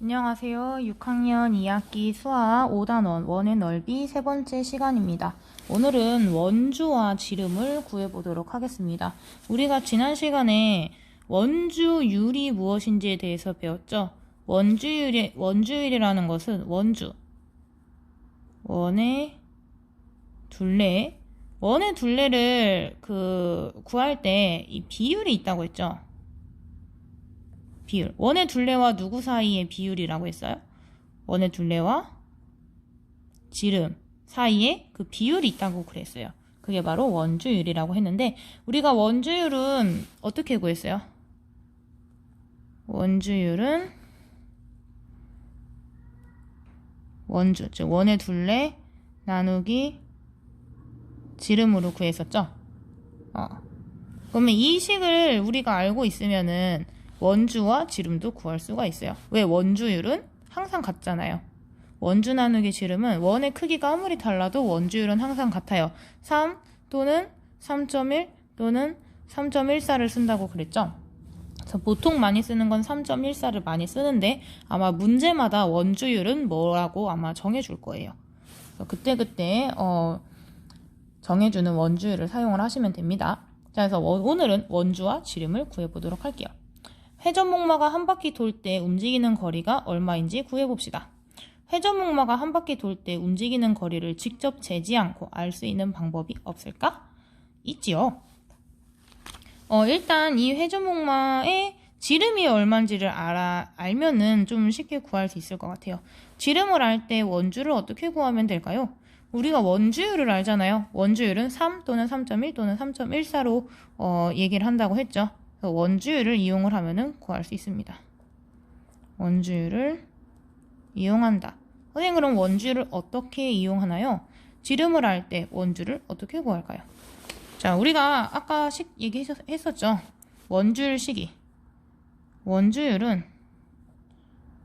안녕하세요. 6학년 2학기 수학 5단원 원의 넓이 세 번째 시간입니다. 오늘은 원주와 지름을 구해보도록 하겠습니다. 우리가 지난 시간에 원주율이 무엇인지에 대해서 배웠죠. 원주율이라는 것은 원의 둘레를 구할 때 이 비율이 있다고 했죠. 비율. 원의 둘레와 누구 사이의 비율이라고 했어요? 원의 둘레와 지름 사이에 그 비율이 있다고 그랬어요. 그게 바로 원주율이라고 했는데, 우리가 원주율은 어떻게 구했어요? 원주율은 즉 원의 둘레 나누기 지름으로 구했었죠. 그러면 이 식을 우리가 알고 있으면은 원주와 지름도 구할 수가 있어요. 왜? 원주율은 항상 같잖아요. 원주 나누기 지름은 원의 크기가 아무리 달라도 원주율은 항상 같아요. 3 또는 3.1 또는 3.14를 쓴다고 그랬죠. 그래서 보통 많이 쓰는 건 3.14를 많이 쓰는데, 아마 문제마다 원주율은 뭐라고 아마 정해줄 거예요. 그때그때 정해주는 원주율을 사용을 하시면 됩니다. 자, 그래서 오늘은 원주와 지름을 구해보도록 할게요. 회전목마가 한 바퀴 돌 때 움직이는 거리가 얼마인지 구해봅시다. 회전목마가 한 바퀴 돌 때 움직이는 거리를 직접 재지 않고 알 수 있는 방법이 없을까? 있지요. 일단 이 회전목마의 지름이 얼마인지를 알면은 좀 쉽게 구할 수 있을 것 같아요. 지름을 알 때 원주를 어떻게 구하면 될까요? 우리가 원주율을 알잖아요. 원주율은 3 또는 3.1 또는 3.14로 얘기를 한다고 했죠. 원주율을 이용을 하면은 구할 수 있습니다. 원주율을 이용한다. 선생님, 그럼 원주율을 어떻게 이용하나요? 지름을 알 때 원주를 어떻게 구할까요? 자, 우리가 아까 식 얘기했었죠. 원주율 식이. 원주율은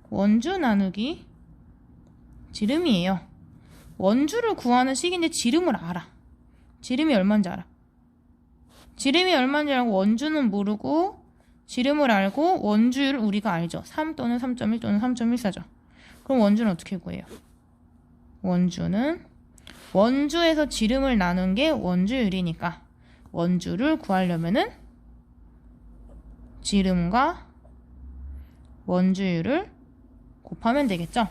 원주 나누기 지름이에요. 원주를 구하는 식인데 지름을 알아. 지름이 얼마인지 알아. 지름이 얼마인지 알고 원주는 모르고 지름을 알고 원주율을 우리가 알죠. 3 또는 3.1 또는 3.14죠. 그럼 원주는 어떻게 구해요? 원주는 원주에서 지름을 나눈 게 원주율이니까 원주를 구하려면은 지름과 원주율을 곱하면 되겠죠.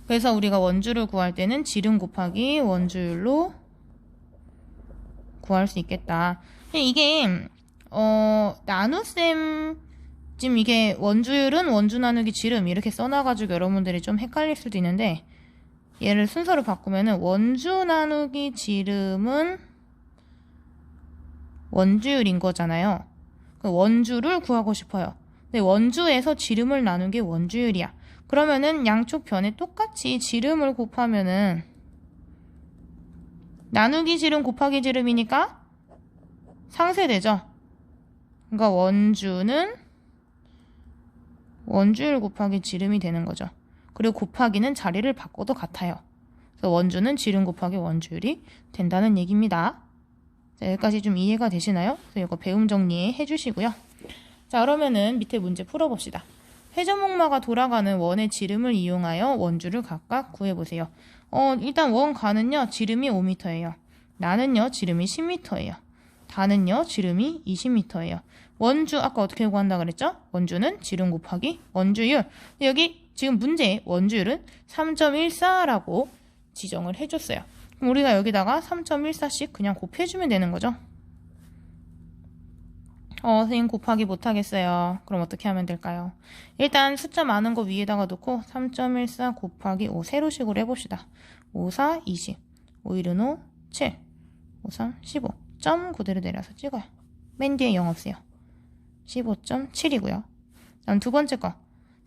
그래서 우리가 원주를 구할 때는 지름 곱하기 원주율로 구할 수 있겠다. 이게 나눗셈 지금 이게 원주율은 원주 나누기 지름 이렇게 써놔가지고 여러분들이 좀 헷갈릴 수도 있는데, 얘를 순서를 바꾸면은 원주 나누기 지름은 원주율인 거잖아요. 원주를 구하고 싶어요. 근데 원주에서 지름을 나눈 게 원주율이야. 그러면은 양쪽 변에 똑같이 지름을 곱하면은 나누기 지름 곱하기 지름이니까 상쇄되죠. 그러니까 원주는 원주율 곱하기 지름이 되는 거죠. 그리고 곱하기는 자리를 바꿔도 같아요. 그래서 원주는 지름 곱하기 원주율이 된다는 얘기입니다. 자, 여기까지 좀 이해가 되시나요? 그래서 이거 배움 정리해 주시고요. 자, 그러면은 밑에 문제 풀어봅시다. 회전목마가 돌아가는 원의 지름을 이용하여 원주를 각각 구해보세요. 일단 원가는요, 지름이 5m예요. 나는요, 지름이 10m예요. 다는요, 지름이 20m예요. 원주, 아까 어떻게 구한다 그랬죠? 원주는 지름 곱하기 원주율. 여기 지금 문제의 원주율은 3.14라고 지정을 해줬어요. 그럼 우리가 여기다가 3.14씩 그냥 곱해주면 되는 거죠. 선생님 곱하기 못하겠어요. 그럼 어떻게 하면 될까요? 일단 숫자 많은 거 위에다가 놓고 3.14 곱하기 5 세로식으로 해봅시다. 5, 4, 20. 5, 1은 5, 7. 5, 3, 15. 점 그대로 내려서 찍어요. 맨 뒤에 0 없어요. 15.7이고요. 다음 두 번째 거.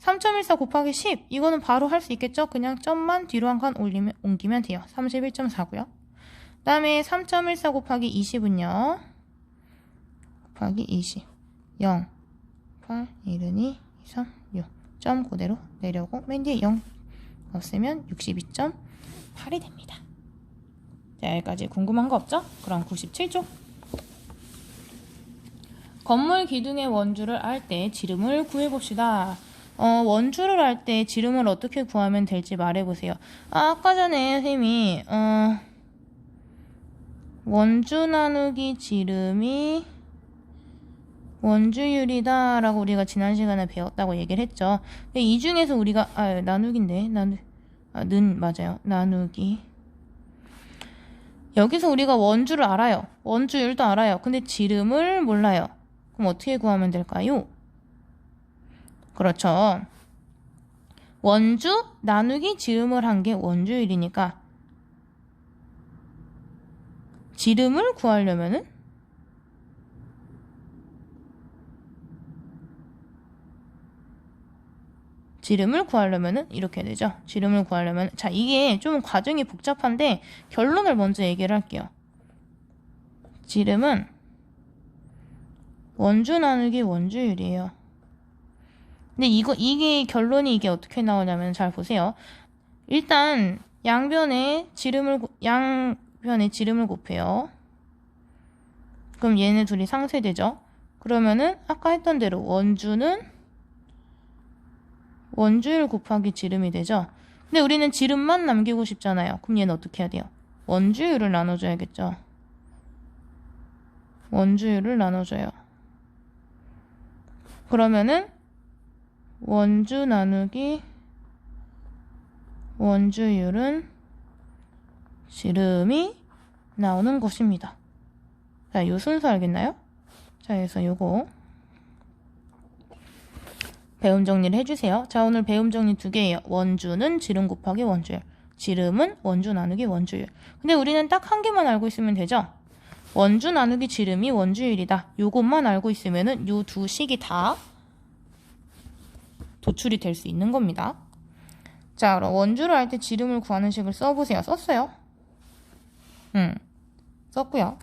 3.14 곱하기 10. 이거는 바로 할 수 있겠죠? 그냥 점만 뒤로 한 칸 옮기면 돼요. 31.4고요. 그 다음에 3.14 곱하기 20은요. 곱하기 20. 0, 8, 1은 2, 3, 6. 점 그대로 내려오고 맨 뒤에 0 없으면 62.8이 됩니다. 자, 여기까지 궁금한 거 없죠? 그럼 97쪽. 건물 기둥의 원주를 알 때 지름을 구해봅시다. 원주를 할 때 지름을 어떻게 구하면 될지 말해보세요. 아까 전에 선생님이 원주 나누기 지름이 원주율이다 라고 우리가 지난 시간에 배웠다고 얘기를 했죠. 이 중에서 우리가 나누기인데 맞아요. 나누기. 여기서 우리가 원주를 알아요. 원주율도 알아요. 근데 지름을 몰라요. 그럼 어떻게 구하면 될까요? 그렇죠. 원주 나누기 지름을 한 게 원주율이니까 지름을 구하려면은 이렇게 되죠. 지름을 구하려면 자, 이게 좀 과정이 복잡한데 결론을 먼저 얘기를 할게요. 지름은 원주 나누기 원주율이에요. 근데 이게 결론이 이게 어떻게 나오냐면 잘 보세요. 일단 양변에 지름을 곱해요. 그럼 얘네 둘이 상쇄되죠. 그러면은 아까 했던 대로 원주는 원주율 곱하기 지름이 되죠. 근데 우리는 지름만 남기고 싶잖아요. 그럼 얘는 어떻게 해야 돼요? 원주율을 나눠줘야겠죠. 원주율을 나눠줘요. 그러면은 원주 나누기 원주율은 지름이 나오는 것입니다. 자, 이 순서 알겠나요? 자, 그래서 요거 배움 정리를 해주세요. 자, 오늘 배움 정리 2개예요. 원주는 지름 곱하기 원주율, 지름은 원주 나누기 원주율. 근데 우리는 딱 한 개만 알고 있으면 되죠? 원주 나누기 지름이 원주율이다. 요것만 알고 있으면은 요 두 식이 다 도출이 될 수 있는 겁니다. 자, 그럼 원주를 할 때 지름을 구하는 식을 써보세요. 썼어요? 썼고요.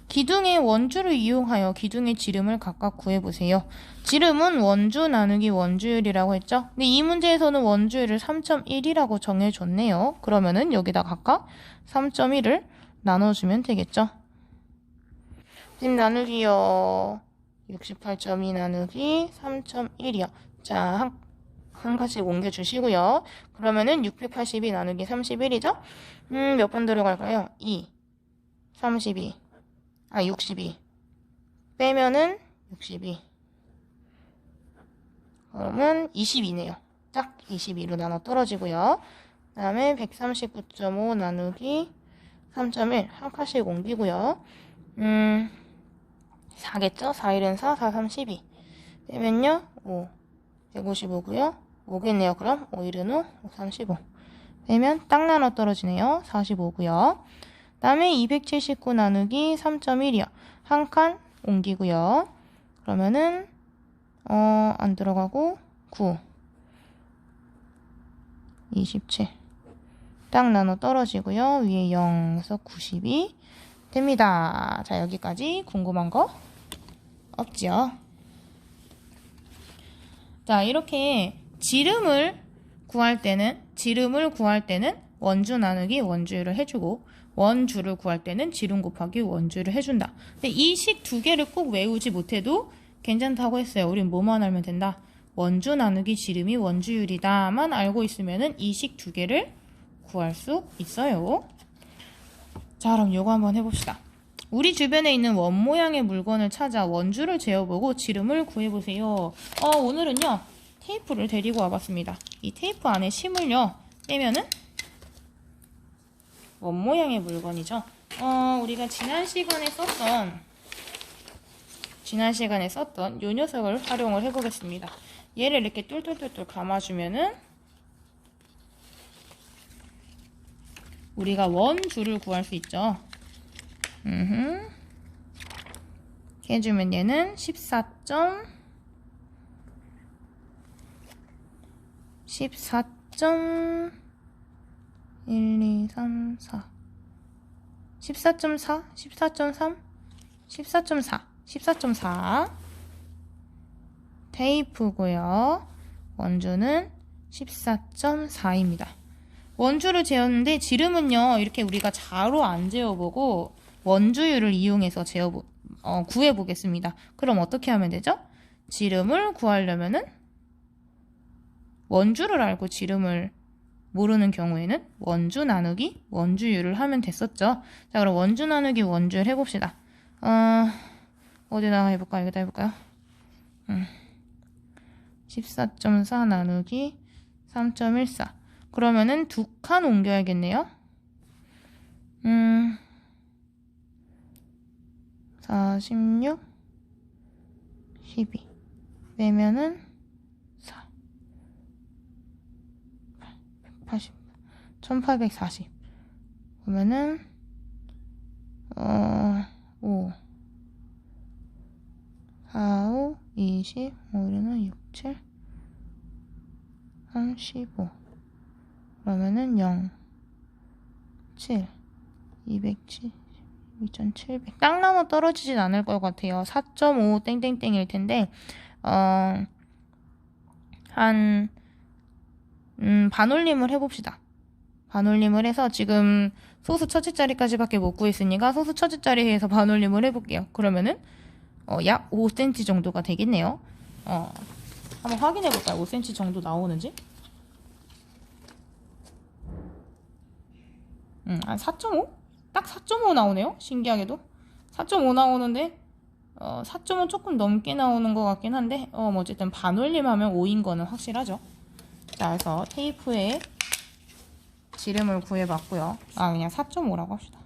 기둥의 원주를 이용하여 기둥의 지름을 각각 구해보세요. 지름은 원주 나누기 원주율이라고 했죠? 근데 이 문제에서는 원주율을 3.1이라고 정해줬네요. 그러면은 여기다 각각 3.1을 나눠주면 되겠죠? 지금 나누기요. 68.2 나누기 3.1이요. 자, 한 가지씩 옮겨주시고요. 그러면은 682 나누기 31이죠? 몇 번 들어갈까요? 2, 32, 62. 빼면은 62. 그러면 22네요. 딱 22로 나눠 떨어지고요. 그 다음에 139.5 나누기 3.1 한 칸씩 옮기고요. 4겠죠? 4일은 4, 4, 3, 12. 빼면요, 5. 155고요. 5겠네요. 그럼 5일은 5, 5, 35. 빼면 딱 나눠 떨어지네요. 45고요. 그 다음에 279 나누기 3.1이요. 한 칸 옮기고요. 그러면은 안 들어가고 9, 27. 딱 나눠 떨어지고요. 위에 0에서 92 됩니다. 자, 여기까지 궁금한 거 없지요? 자, 이렇게 지름을 구할 때는 원주 나누기 원주율을 해주고 원주를 구할 때는 지름 곱하기 원주율을 해준다. 근데 이 식 두 개를 꼭 외우지 못해도 괜찮다고 했어요. 우린 뭐만 알면 된다? 원주 나누기 지름이 원주율이다만 알고 있으면은 이 식 두 개를 구할 수 있어요. 자, 그럼 요거 한번 해봅시다. 우리 주변에 있는 원 모양의 물건을 찾아 원주를 재어보고 지름을 구해보세요. 오늘은요, 테이프를 데리고 와봤습니다. 이 테이프 안에 심을요, 빼면은 원 모양의 물건이죠. 우리가 지난 시간에 썼던 요 녀석을 활용을 해보겠습니다. 얘를 이렇게 뚫뚫뚫뚫 감아주면은 우리가 원주를 구할 수 있죠. 해주면 얘는 14.1, 2, 3, 4 14.4, 14.3, 14.4 테이프고요. 원주는 14.4입니다. 원주를 재었는데 지름은요, 이렇게 우리가 자로 안 재어보고 원주율을 이용해서 구해보겠습니다. 그럼 어떻게 하면 되죠? 지름을 구하려면은 원주를 알고 지름을 모르는 경우에는 원주 나누기 원주율을 하면 됐었죠. 자, 그럼 원주 나누기 원주율 해봅시다. 어디다가 해볼까요? 여기다 해볼까요? 14.4 나누기 3.14. 그러면은 2칸 옮겨야겠네요. 46, 12. 빼면은 4. 180. 1840. 그러면은 5. 4, 5, 20, 5는 6, 7, 35. 그러면은 0, 7, 207, 2700. 딱 넘어 떨어지진 않을 것 같아요. 4.5 땡땡땡일 텐데, 반올림을 해봅시다. 반올림을 해서 지금 소수 첫째 자리까지밖에 못 구했으니까 소수 첫째 자리에서 반올림을 해볼게요. 그러면은 약 5cm 정도가 되겠네요. 한번 확인해볼까요? 5cm 정도 나오는지? 한 4.5? 딱 4.5 나오네요. 신기하게도 4.5 나오는데 4.5 조금 넘게 나오는 것 같긴 한데 뭐 어쨌든 반올림하면 5인 거는 확실하죠. 자, 그래서 테이프에 지름을 구해봤고요. 그냥 4.5라고 합시다.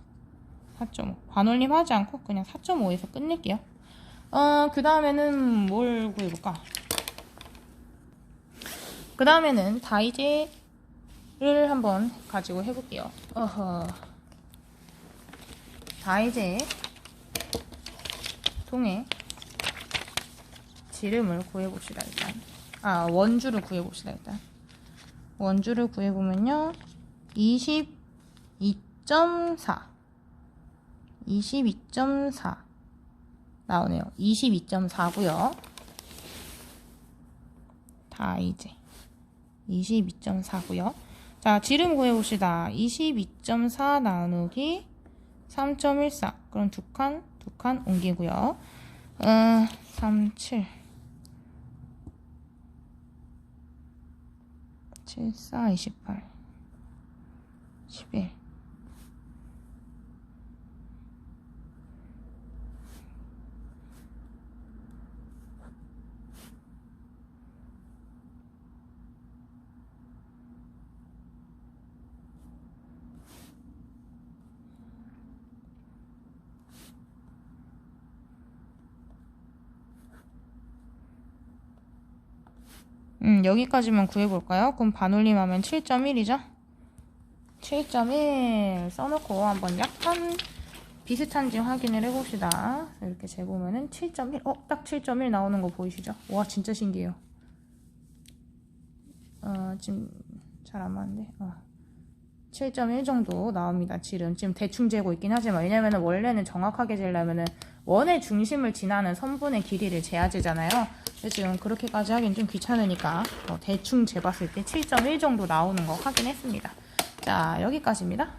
4.5 반올림 하지 않고 그냥 4.5에서 끝낼게요. 그 다음에는 뭘 구해볼까? 그 다음에는 다이제를 한번 가지고 해볼게요. 다이제 통에 지름을 구해봅시다. 일단 원주를 구해봅시다. 일단 원주를 구해보면요 22.4 나오네요. 22.4고요. 다이제 22.4고요. 자, 지름 구해봅시다. 22.4 나누기 3.14. 그럼 두 칸 옮기고요. 37 74 28 11 여기까지만 구해볼까요? 그럼 반올림하면 7.1이죠? 7.1 써놓고 한번 약간 비슷한지 확인을 해봅시다. 이렇게 재보면은 7.1, 딱 7.1 나오는 거 보이시죠? 와, 진짜 신기해요. 지금 잘 안 맞는데, 7.1 정도 나옵니다. 지금 대충 재고 있긴 하지만, 왜냐면은 원래는 정확하게 재려면은 원의 중심을 지나는 선분의 길이를 재야 되잖아요. 근데 지금 그렇게까지 하긴 좀 귀찮으니까 대충 재봤을 때 7.1 정도 나오는 거 확인했습니다. 자, 여기까지입니다.